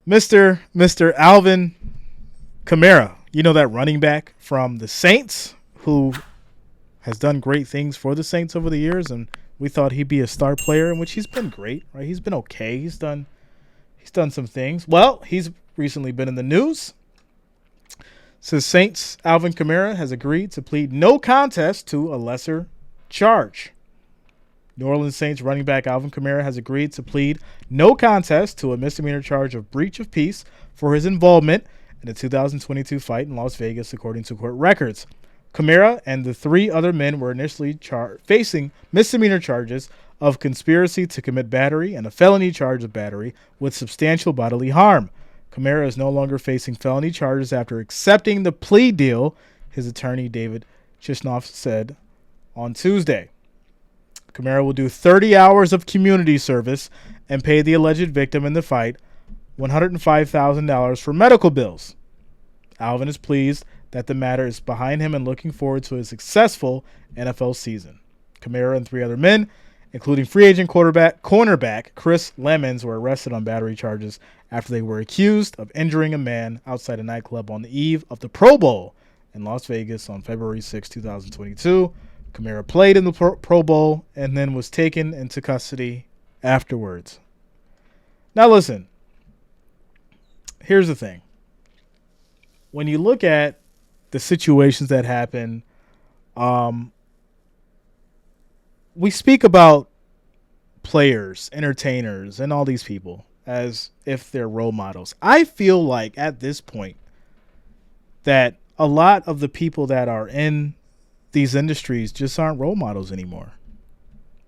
Mr. Alvin Kamara, you know, that running back from the Saints who has done great things for the Saints over the years, and we thought he'd be a star player, in which he's been great, right? He's been okay. He's done some things. Well, he's recently been in the news. Says Saints Alvin Kamara has agreed to plead no contest to a lesser charge. New Orleans Saints running back Alvin Kamara has agreed to plead no contest to a misdemeanor charge of breach of peace for his involvement in the 2022 fight in Las Vegas, according to court records. Kamara and the three other men were initially facing misdemeanor charges of conspiracy to commit battery and a felony charge of battery with substantial bodily harm. Kamara is no longer facing felony charges after accepting the plea deal, his attorney David Chesnoff said on Tuesday. Kamara will do 30 hours of community service and pay the alleged victim in the fight $105,000 for medical bills. Alvin is pleased that the matter is behind him and looking forward to a successful NFL season. Kamara and three other men, including free agent cornerback Chris Lemons, were arrested on battery charges after they were accused of injuring a man outside a nightclub on the eve of the Pro Bowl in Las Vegas on February 6, 2022. Kamara played in the Pro Bowl and then was taken into custody afterwards. Now listen, here's the thing. When you look at the situations that happen, we speak about players, entertainers, and all these people as if they're role models. I feel like at this point that a lot of the people that are in these industries just aren't role models anymore.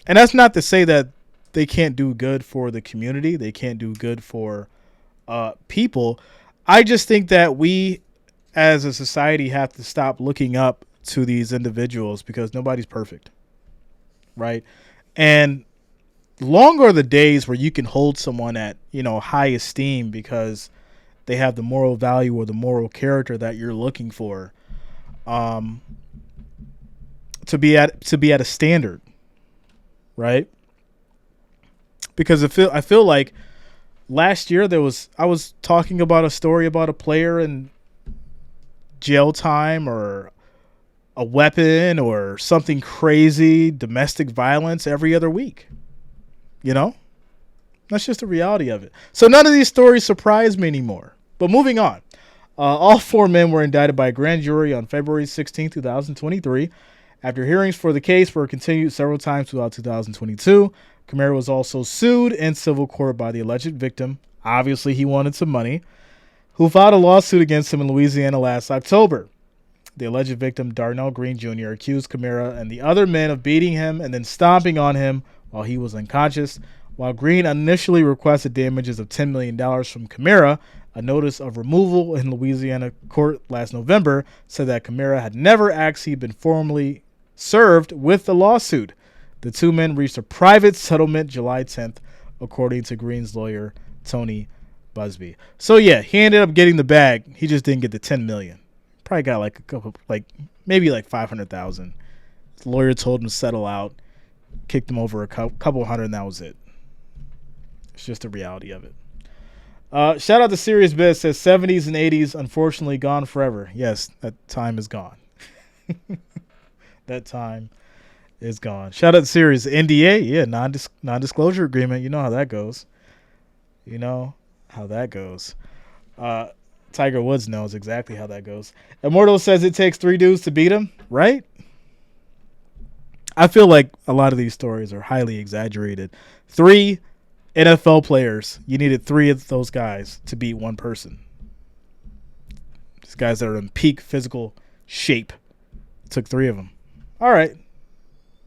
And that's not to say that they can't do good for the community. They can't do good for people. I just think that we as a society have to stop looking up to these individuals because nobody's perfect, right? And long are the days where you can hold someone at, high esteem because they have the moral value or the moral character that you're looking for. To be at a standard, right? Because I feel like last year I was talking about a story about a player in jail time or a weapon or something crazy, domestic violence every other week. That's just the reality of it. So none of these stories surprise me anymore. But moving on, all four men were indicted by a grand jury on February 16, 2023. After hearings for the case were continued several times throughout 2022, Kamara was also sued in civil court by the alleged victim. Obviously, he wanted some money, who filed a lawsuit against him in Louisiana last October. The alleged victim, Darnell Green Jr., accused Kamara and the other men of beating him and then stomping on him while he was unconscious. While Green initially requested damages of $10 million from Kamara, a notice of removal in Louisiana court last November said that Kamara had never actually been formally served with the lawsuit. The two men reached a private settlement July 10th, according to Green's lawyer, Tony Busby. So yeah, he ended up getting the bag. He just didn't get the $10 million. Probably got like a couple, maybe like $500,000. His lawyer told him to settle out, kicked him over a couple hundred, and that was it. It's just the reality of it. Shout out to Serious Biz, says 70s and 80s, unfortunately gone forever. Yes, that time is gone. That time is gone. Shout out to Serious NDA. Yeah, non-disclosure agreement. You know how that goes. Tiger Woods knows exactly how that goes. Immortal says it takes 3 dudes to beat him, right? I feel like a lot of these stories are highly exaggerated. 3 NFL players. You needed 3 of those guys to beat one person. These guys that are in peak physical shape. It took 3 of them. All right.